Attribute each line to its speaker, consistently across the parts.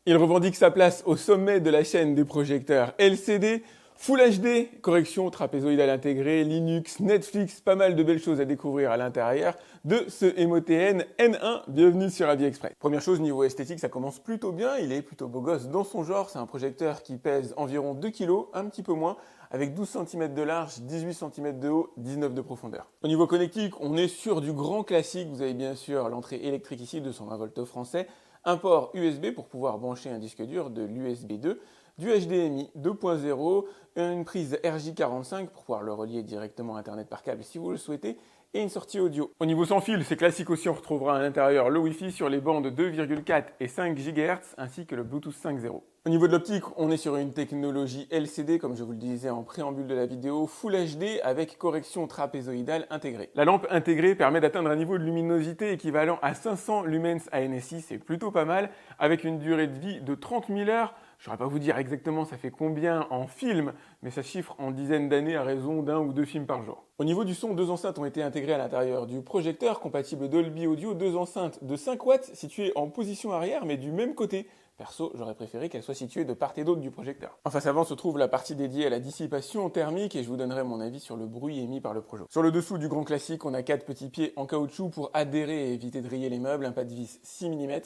Speaker 1: Il revendique sa place au sommet de la chaîne des projecteurs LCD. Full HD, correction trapézoïdale intégrée, Linux, Netflix, pas mal de belles choses à découvrir à l'intérieur de ce MOTN N1. Bienvenue sur AviExpress. Première chose, niveau esthétique, ça commence plutôt bien. Il est plutôt beau gosse dans son genre. C'est un projecteur qui pèse environ 2 kg, un petit peu moins, avec 12 cm de large, 18 cm de haut, 19 de profondeur. Au niveau connectique, on est sur du grand classique. Vous avez bien sûr l'entrée électrique ici, 220 volts français, un port USB pour pouvoir brancher un disque dur, de l'USB 2, du HDMI 2.0, une prise RJ45 pour pouvoir le relier directement à Internet par câble si vous le souhaitez, et une sortie audio. Au niveau sans fil, c'est classique aussi, on retrouvera à l'intérieur le Wi-Fi sur les bandes 2,4 et 5 GHz, ainsi que le Bluetooth 5.0. Au niveau de l'optique, on est sur une technologie LCD, comme je vous le disais en préambule de la vidéo, Full HD avec correction trapézoïdale intégrée. La lampe intégrée permet d'atteindre un niveau de luminosité équivalent à 500 lumens à NSI, c'est plutôt pas mal, avec une durée de vie de 30 000 heures. Je ne saurais pas vous dire exactement ça fait combien en film, mais ça chiffre en dizaines d'années à raison d'un ou deux films par jour. Au niveau du son, deux enceintes ont été intégrées à l'intérieur du projecteur, compatible Dolby Audio, deux enceintes de 5 watts situées en position arrière mais du même côté. Perso, j'aurais préféré qu'elles soient situées de part et d'autre du projecteur. En face avant se trouve la partie dédiée à la dissipation thermique et je vous donnerai mon avis sur le bruit émis par le projo. Sur le dessous du grand classique, on a 4 petits pieds en caoutchouc pour adhérer et éviter de rayer les meubles, un pas de vis 6 mm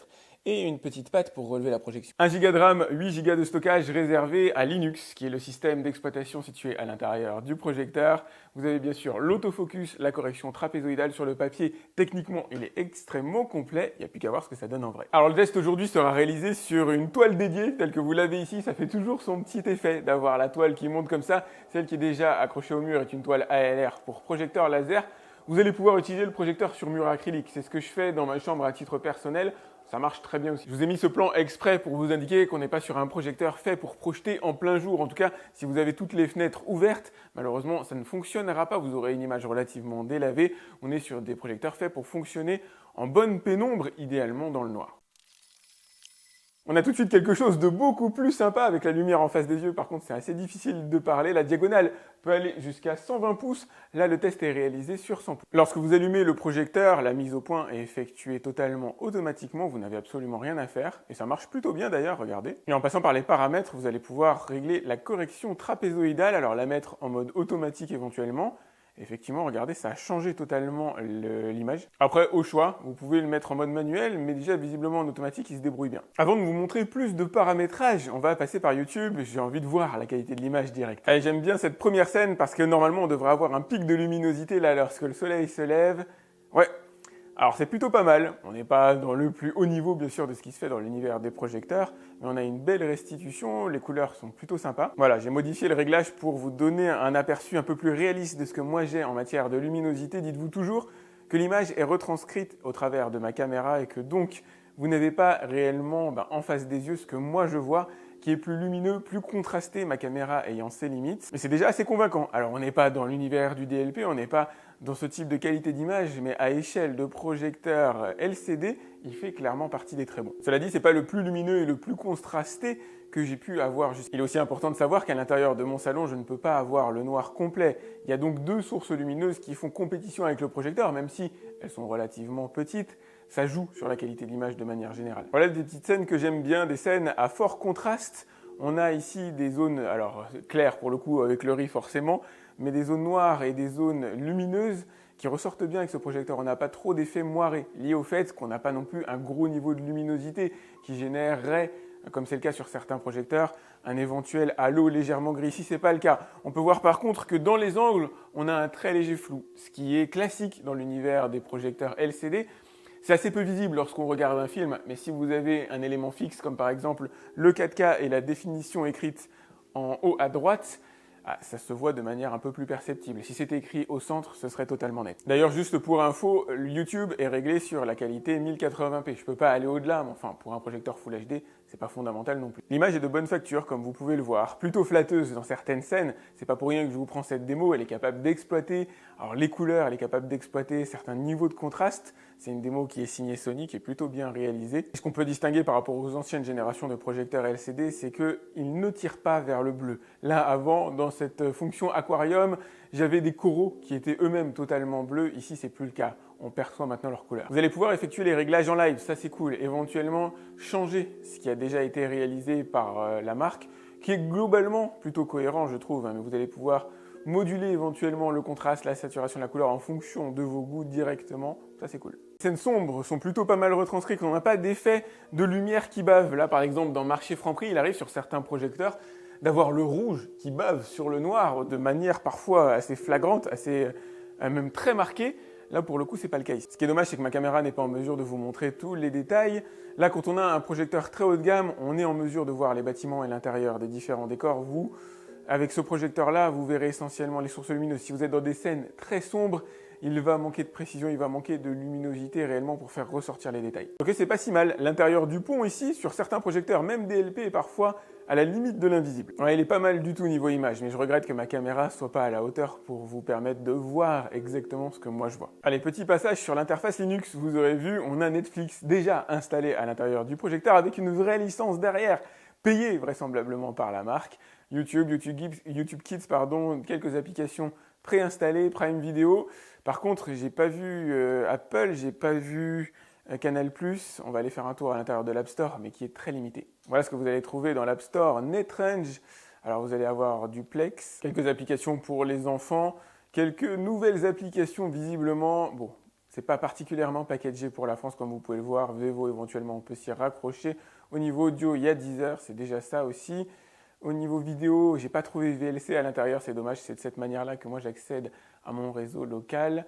Speaker 1: et une petite patte pour relever la projection. 1 Go de RAM, 8 Go de stockage réservé à Linux, qui est le système d'exploitation situé à l'intérieur du projecteur. Vous avez bien sûr l'autofocus, la correction trapézoïdale sur le papier. Techniquement, il est extrêmement complet. Il n'y a plus qu'à voir ce que ça donne en vrai. Alors le test aujourd'hui sera réalisé sur une toile dédiée, telle que vous l'avez ici. Ça fait toujours son petit effet d'avoir la toile qui monte comme ça. Celle qui est déjà accrochée au mur est une toile ALR pour projecteur laser. Vous allez pouvoir utiliser le projecteur sur mur acrylique. C'est ce que je fais dans ma chambre à titre personnel. Ça marche très bien aussi. Je vous ai mis ce plan exprès pour vous indiquer qu'on n'est pas sur un projecteur fait pour projeter en plein jour. En tout cas, si vous avez toutes les fenêtres ouvertes, malheureusement, ça ne fonctionnera pas. Vous aurez une image relativement délavée. On est sur des projecteurs faits pour fonctionner en bonne pénombre, idéalement dans le noir. On a tout de suite quelque chose de beaucoup plus sympa avec la lumière en face des yeux. Par contre, c'est assez difficile de parler. La diagonale peut aller jusqu'à 120 pouces. Là, le test est réalisé sur 100 pouces. Lorsque vous allumez le projecteur, la mise au point est effectuée totalement automatiquement. Vous n'avez absolument rien à faire. Et ça marche plutôt bien d'ailleurs, regardez. Et en passant par les paramètres, vous allez pouvoir régler la correction trapézoïdale. Alors la mettre en mode automatique éventuellement. Effectivement, regardez, ça a changé totalement l'image. Après, au choix, vous pouvez le mettre en mode manuel, mais déjà, visiblement, en automatique, il se débrouille bien. Avant de vous montrer plus de paramétrage, on va passer par YouTube. J'ai envie de voir la qualité de l'image directe. Allez, j'aime bien cette première scène parce que normalement, on devrait avoir un pic de luminosité là lorsque le soleil se lève. Ouais. Alors c'est plutôt pas mal, on n'est pas dans le plus haut niveau bien sûr de ce qui se fait dans l'univers des projecteurs, mais on a une belle restitution, les couleurs sont plutôt sympas. Voilà, j'ai modifié le réglage pour vous donner un aperçu un peu plus réaliste de ce que moi j'ai en matière de luminosité. Dites-vous toujours que l'image est retranscrite au travers de ma caméra et que donc vous n'avez pas réellement en face des yeux ce que moi je vois, qui est plus lumineux, plus contrasté, ma caméra ayant ses limites. Mais c'est déjà assez convaincant. Alors on n'est pas dans l'univers du DLP, on n'est pas dans ce type de qualité d'image, mais à échelle de projecteur LCD, il fait clairement partie des très bons. Cela dit, c'est pas le plus lumineux et le plus contrasté que j'ai pu avoir jusqu'à. Il est aussi important de savoir qu'à l'intérieur de mon salon, je ne peux pas avoir le noir complet. Il y a donc deux sources lumineuses qui font compétition avec le projecteur, même si elles sont relativement petites. Ça joue sur la qualité de l'image de manière générale. Voilà des petites scènes que j'aime bien, des scènes à fort contraste. On a ici des zones, alors claires pour le coup avec le riz forcément, mais des zones noires et des zones lumineuses qui ressortent bien avec ce projecteur. On n'a pas trop d'effet moiré, lié au fait qu'on n'a pas non plus un gros niveau de luminosité qui générerait, comme c'est le cas sur certains projecteurs, un éventuel halo légèrement gris. Ici, c'est pas le cas. On peut voir par contre que dans les angles, on a un très léger flou, ce qui est classique dans l'univers des projecteurs LCD. C'est assez peu visible lorsqu'on regarde un film, mais si vous avez un élément fixe, comme par exemple le 4K et la définition écrite en haut à droite, ça se voit de manière un peu plus perceptible. Si c'était écrit au centre, ce serait totalement net. D'ailleurs, juste pour info, YouTube est réglé sur la qualité 1080p. Je peux pas aller au-delà, mais enfin, pour un projecteur Full HD, c'est pas fondamental non plus. L'image est de bonne facture, comme vous pouvez le voir, plutôt flatteuse dans certaines scènes. C'est pas pour rien que je vous prends cette démo, elle est capable d'exploiter, alors les couleurs, elle est capable d'exploiter certains niveaux de contraste. C'est une démo qui est signée Sony, qui est plutôt bien réalisée. Ce qu'on peut distinguer par rapport aux anciennes générations de projecteurs LCD, c'est qu'ils ne tirent pas vers le bleu. Là, avant, dans cette fonction aquarium, j'avais des coraux qui étaient eux-mêmes totalement bleus. Ici, c'est plus le cas. on perçoit maintenant leur couleur. Vous allez pouvoir effectuer les réglages en live, ça c'est cool. Éventuellement changer ce qui a déjà été réalisé par la marque, qui est globalement plutôt cohérent je trouve, hein, mais vous allez pouvoir moduler éventuellement le contraste, la saturation, la couleur en fonction de vos goûts directement, ça c'est cool. Les scènes sombres sont plutôt pas mal retranscrites, on n'a pas d'effet de lumière qui bave. Là par exemple dans Marché Franprix, il arrive sur certains projecteurs d'avoir le rouge qui bave sur le noir de manière parfois assez flagrante, assez même très marquée. Là pour le coup c'est pas le cas ici. Ce qui est dommage c'est que ma caméra n'est pas en mesure de vous montrer tous les détails. Là quand on a un projecteur très haut de gamme, on est en mesure de voir les bâtiments et l'intérieur des différents décors. Vous, avec ce projecteur-là, vous verrez essentiellement les sources lumineuses. Si vous êtes dans des scènes très sombres, il va manquer de précision, il va manquer de luminosité réellement pour faire ressortir les détails. Ok, c'est pas si mal. L'intérieur du pont ici, sur certains projecteurs, même DLP, est parfois à la limite de l'invisible. Ouais, il est pas mal du tout niveau image, mais je regrette que ma caméra soit pas à la hauteur pour vous permettre de voir exactement ce que moi je vois. Allez, petit passage sur l'interface Linux. Vous aurez vu, on a Netflix déjà installé à l'intérieur du projecteur avec une vraie licence derrière, payée vraisemblablement par la marque. YouTube Kids, pardon, quelques applications préinstallées, Prime Video. Par contre, j'ai pas vu Apple, j'ai pas vu Canal+, on va aller faire un tour à l'intérieur de l'App Store, mais qui est très limité. Voilà ce que vous allez trouver dans l'App Store NetRange. Alors vous allez avoir du Plex, quelques applications pour les enfants, quelques nouvelles applications visiblement, bon, c'est pas particulièrement packagé pour la France comme vous pouvez le voir, Vevo éventuellement on peut s'y raccrocher. Au niveau audio, il y a Deezer, c'est déjà ça aussi. Au niveau vidéo, j'ai pas trouvé VLC à l'intérieur, c'est dommage, c'est de cette manière-là que moi j'accède à mon réseau local.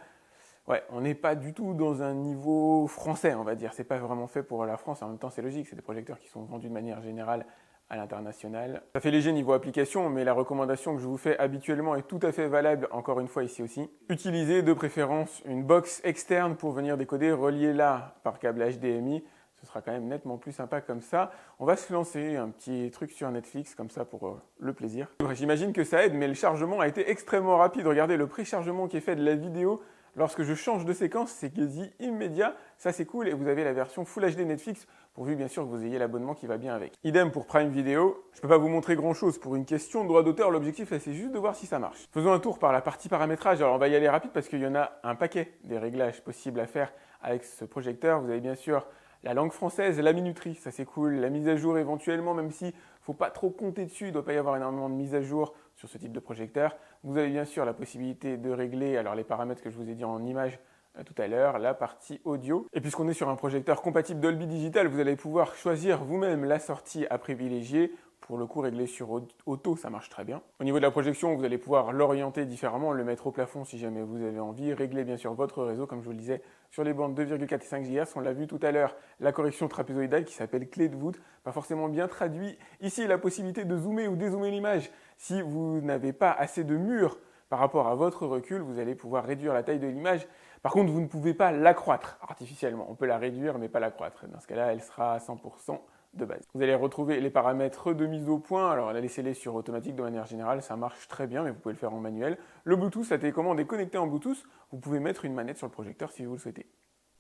Speaker 1: Ouais, on n'est pas du tout dans un niveau français, on va dire. C'est pas vraiment fait pour la France. En même temps, c'est logique, c'est des projecteurs qui sont vendus de manière générale à l'international. Ça fait léger niveau application, mais la recommandation que je vous fais habituellement est tout à fait valable, encore une fois ici aussi. Utilisez de préférence une box externe pour venir décoder, reliez-la par câble HDMI. Ce sera quand même nettement plus sympa comme ça. On va se lancer un petit truc sur Netflix comme ça pour le plaisir. J'imagine que ça aide, mais le chargement a été extrêmement rapide. Regardez le préchargement qui est fait de la vidéo. Lorsque je change de séquence, c'est quasi immédiat. Ça, c'est cool. Et vous avez la version Full HD Netflix, pourvu bien sûr que vous ayez l'abonnement qui va bien avec. Idem pour Prime Video. Je ne peux pas vous montrer grand-chose pour une question de droit d'auteur. L'objectif, c'est juste de voir si ça marche. Faisons un tour par la partie paramétrage. Alors, on va y aller rapide parce qu'il y en a un paquet des réglages possibles à faire avec ce projecteur. Vous avez bien sûr la langue française, la minuterie, ça c'est cool. La mise à jour éventuellement, même si faut pas trop compter dessus, il ne doit pas y avoir énormément de mise à jour sur ce type de projecteur. Vous avez bien sûr la possibilité de régler alors les paramètres que je vous ai dit en image tout à l'heure, la partie audio. Et puisqu'on est sur un projecteur compatible Dolby Digital, vous allez pouvoir choisir vous-même la sortie à privilégier. Pour le coup, régler sur auto, ça marche très bien. Au niveau de la projection, vous allez pouvoir l'orienter différemment, le mettre au plafond si jamais vous avez envie. Régler bien sûr votre réseau, comme je vous le disais, sur les bandes 2,4 et 5 GHz. On l'a vu tout à l'heure, la correction trapézoïdale qui s'appelle clé de voûte, pas forcément bien traduit. Ici, la possibilité de zoomer ou dézoomer l'image. Si vous n'avez pas assez de mur par rapport à votre recul, vous allez pouvoir réduire la taille de l'image. Par contre, vous ne pouvez pas l'accroître artificiellement. On peut la réduire, mais pas l'accroître. Dans ce cas-là, elle sera à 100%. De base. Vous allez retrouver les paramètres de mise au point. Alors laissez-les sur automatique de manière générale, ça marche très bien, mais vous pouvez le faire en manuel. Le Bluetooth, la télécommande est connectée en Bluetooth. Vous pouvez mettre une manette sur le projecteur si vous le souhaitez.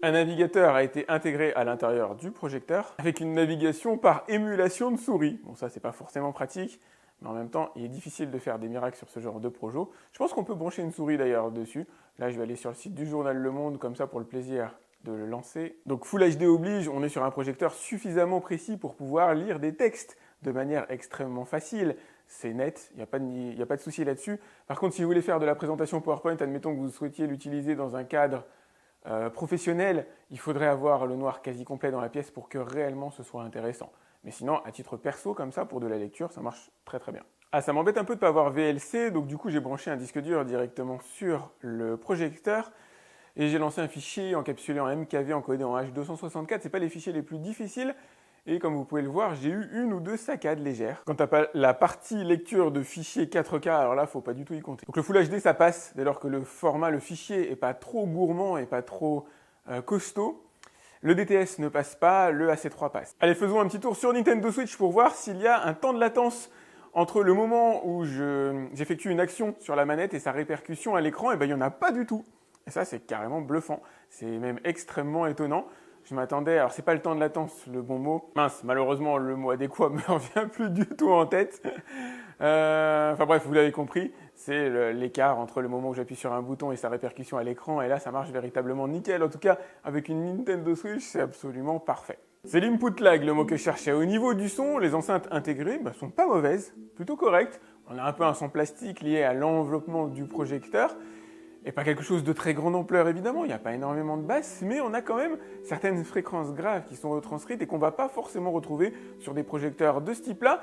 Speaker 1: Un navigateur a été intégré à l'intérieur du projecteur avec une navigation par émulation de souris. Bon, ça, c'est pas forcément pratique, mais en même temps, il est difficile de faire des miracles sur ce genre de projo. Je pense qu'on peut brancher une souris d'ailleurs dessus. Là, je vais aller sur le site du journal Le Monde, comme ça, pour le plaisir de le lancer. Donc Full HD oblige, on est sur un projecteur suffisamment précis pour pouvoir lire des textes de manière extrêmement facile. C'est net, il n'y a pas de souci là-dessus. Par contre, si vous voulez faire de la présentation PowerPoint, admettons que vous souhaitiez l'utiliser dans un cadre professionnel, il faudrait avoir le noir quasi complet dans la pièce pour que réellement ce soit intéressant. Mais sinon, à titre perso, comme ça, pour de la lecture, ça marche très très bien. Ah, ça m'embête un peu de ne pas avoir VLC, donc du coup j'ai branché un disque dur directement sur le projecteur. Et j'ai lancé un fichier encapsulé en MKV encodé en H264. Ce n'est pas les fichiers les plus difficiles. Et comme vous pouvez le voir, j'ai eu une ou deux saccades légères. Quant à la partie lecture de fichiers 4K, alors là, il ne faut pas du tout y compter. Donc le Full HD, ça passe dès lors que le fichier n'est pas trop gourmand et pas trop costaud. Le DTS ne passe pas, le AC3 passe. Allez, faisons un petit tour sur Nintendo Switch pour voir s'il y a un temps de latence entre le moment où j'effectue une action sur la manette et sa répercussion à l'écran. Et bien, il n'y en a pas du tout. Et ça, c'est carrément bluffant. C'est même extrêmement étonnant. Je m'attendais, alors c'est pas le temps de latence, le bon mot. Mince, malheureusement, le mot adéquat me revient plus du tout en tête. Enfin bref, vous l'avez compris, c'est l'écart entre le moment où j'appuie sur un bouton et sa répercussion à l'écran, et là ça marche véritablement nickel. En tout cas, avec une Nintendo Switch, c'est absolument parfait. C'est l'input lag, le mot que je cherchais. Au niveau du son, les enceintes intégrées sont pas mauvaises, plutôt correctes. On a un peu un son plastique lié à l'enveloppement du projecteur, et pas quelque chose de très grande ampleur évidemment, il n'y a pas énormément de basses, mais on a quand même certaines fréquences graves qui sont retranscrites et qu'on ne va pas forcément retrouver sur des projecteurs de ce type-là,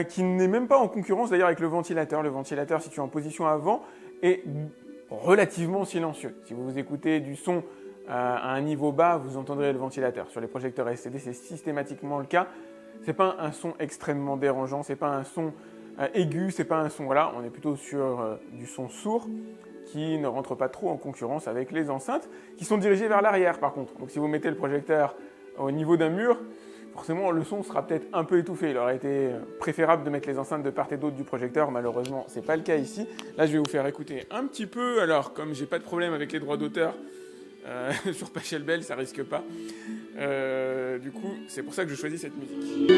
Speaker 1: qui n'est même pas en concurrence d'ailleurs avec le ventilateur. Le ventilateur situé en position avant est relativement silencieux. Si vous écoutez du son à un niveau bas, vous entendrez le ventilateur. Sur les projecteurs LCD, c'est systématiquement le cas. C'est pas un son extrêmement dérangeant, c'est pas un son aigu, c'est pas un son, voilà, on est plutôt sur du son sourd qui ne rentre pas trop en concurrence avec les enceintes qui sont dirigées vers l'arrière par contre. Donc si vous mettez le projecteur au niveau d'un mur, forcément le son sera peut-être un peu étouffé. Il aurait été préférable de mettre les enceintes de part et d'autre du projecteur, malheureusement c'est pas le cas ici. Là je vais vous faire écouter un petit peu, alors comme j'ai pas de problème avec les droits d'auteur, sur Pachelbel, ça risque pas. Du coup, c'est pour ça que je choisis cette musique.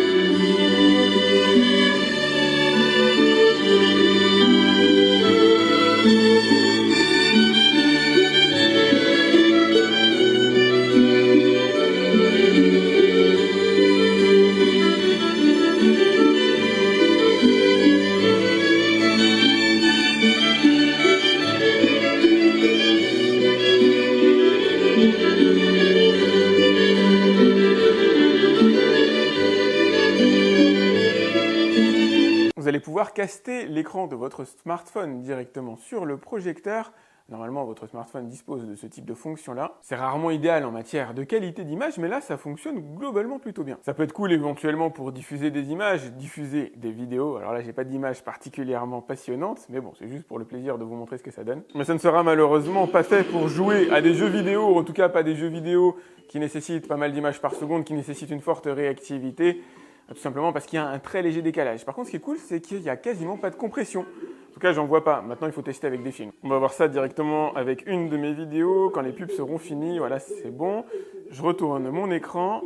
Speaker 1: Vous allez pouvoir caster l'écran de votre smartphone directement sur le projecteur. Normalement, votre smartphone dispose de ce type de fonction-là. C'est rarement idéal en matière de qualité d'image, mais là, ça fonctionne globalement plutôt bien. Ça peut être cool éventuellement pour diffuser des images, diffuser des vidéos. Alors là, j'ai pas d'image particulièrement passionnante, mais bon, c'est juste pour le plaisir de vous montrer ce que ça donne. Mais ça ne sera malheureusement pas fait pour jouer à des jeux vidéo, ou en tout cas pas des jeux vidéo qui nécessitent pas mal d'images par seconde, qui nécessitent une forte réactivité. Tout simplement parce qu'il y a un très léger décalage. Par contre, ce qui est cool, c'est qu'il n'y a quasiment pas de compression. En tout cas, j'en vois pas. Maintenant, il faut tester avec des films. On va voir ça directement avec une de mes vidéos. Quand les pubs seront finies, voilà, c'est bon. Je retourne mon écran.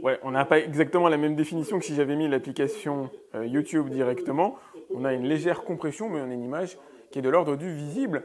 Speaker 1: Ouais, on n'a pas exactement la même définition que si j'avais mis l'application YouTube directement. On a une légère compression, mais on a une image qui est de l'ordre du visible,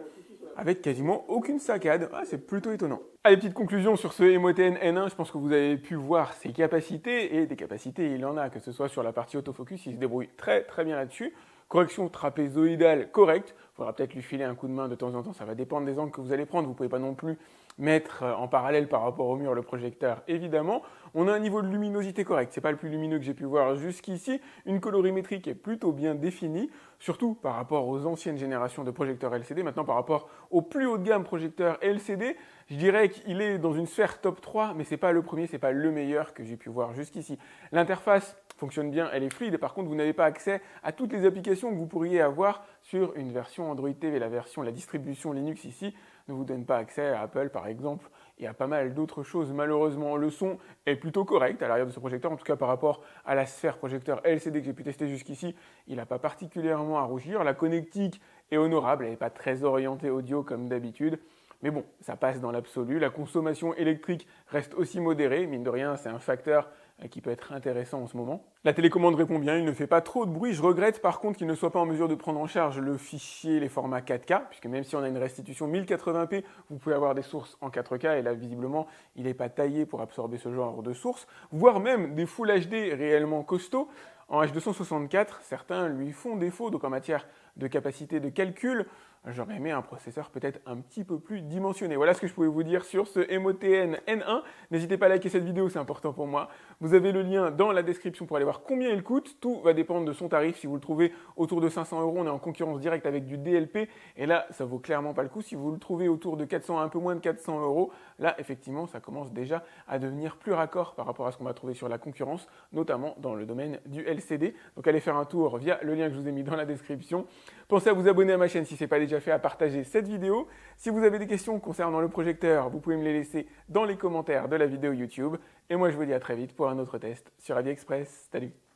Speaker 1: avec quasiment aucune saccade. Ah, c'est plutôt étonnant. Allez, petite conclusion sur ce MOTN N1. Je pense que vous avez pu voir ses capacités, et des capacités, il en a, que ce soit sur la partie autofocus, il se débrouille très très bien là-dessus. Correction trapézoïdale correcte. Il faudra peut-être lui filer un coup de main de temps en temps, ça va dépendre des angles que vous allez prendre. Vous ne pouvez pas non plus mettre en parallèle par rapport au mur le projecteur, évidemment. On a un niveau de luminosité correct, c'est pas le plus lumineux que j'ai pu voir jusqu'ici. Une colorimétrie qui est plutôt bien définie, surtout par rapport aux anciennes générations de projecteurs LCD. Maintenant, par rapport aux plus haut de gamme projecteurs LCD, je dirais qu'il est dans une sphère top 3, mais c'est pas le premier, c'est pas le meilleur que j'ai pu voir jusqu'ici. L'interface fonctionne bien, elle est fluide, et par contre, vous n'avez pas accès à toutes les applications que vous pourriez avoir sur une version Android TV. La distribution Linux ici ne vous donne pas accès à Apple, par exemple, et à pas mal d'autres choses. Malheureusement, le son est plutôt correct à l'arrière de ce projecteur, en tout cas par rapport à la sphère projecteur LCD que j'ai pu tester jusqu'ici, il n'a pas particulièrement à rougir. La connectique est honorable, elle n'est pas très orientée audio comme d'habitude. Mais bon, ça passe dans l'absolu. La consommation électrique reste aussi modérée. Mine de rien, c'est un facteur qui peut être intéressant en ce moment. La télécommande répond bien, il ne fait pas trop de bruit. Je regrette par contre qu'il ne soit pas en mesure de prendre en charge le fichier, les formats 4K, puisque même si on a une restitution 1080p, vous pouvez avoir des sources en 4K, et là visiblement, il n'est pas taillé pour absorber ce genre de sources, voire même des Full HD réellement costauds. En H264, certains lui font défaut, donc en matière de capacité de calcul, j'aurais aimé un processeur peut-être un petit peu plus dimensionné. Voilà ce que je pouvais vous dire sur ce MOTN N1. N'hésitez pas à liker cette vidéo, c'est important pour moi. Vous avez le lien dans la description pour aller voir combien il coûte. Tout va dépendre de son tarif. Si vous le trouvez autour de 500 €, on est en concurrence directe avec du DLP. Et là, ça vaut clairement pas le coup. Si vous le trouvez autour de 400, un peu moins de 400 €, là, effectivement, ça commence déjà à devenir plus raccord par rapport à ce qu'on va trouver sur la concurrence, notamment dans le domaine du LCD. Donc allez faire un tour via le lien que je vous ai mis dans la description. Pensez à vous abonner à ma chaîne si ce n'est pas déjà fait, à partager cette vidéo. Si vous avez des questions concernant le projecteur, vous pouvez me les laisser dans les commentaires de la vidéo YouTube. Et moi, je vous dis à très vite pour un autre test sur AliExpress. Salut!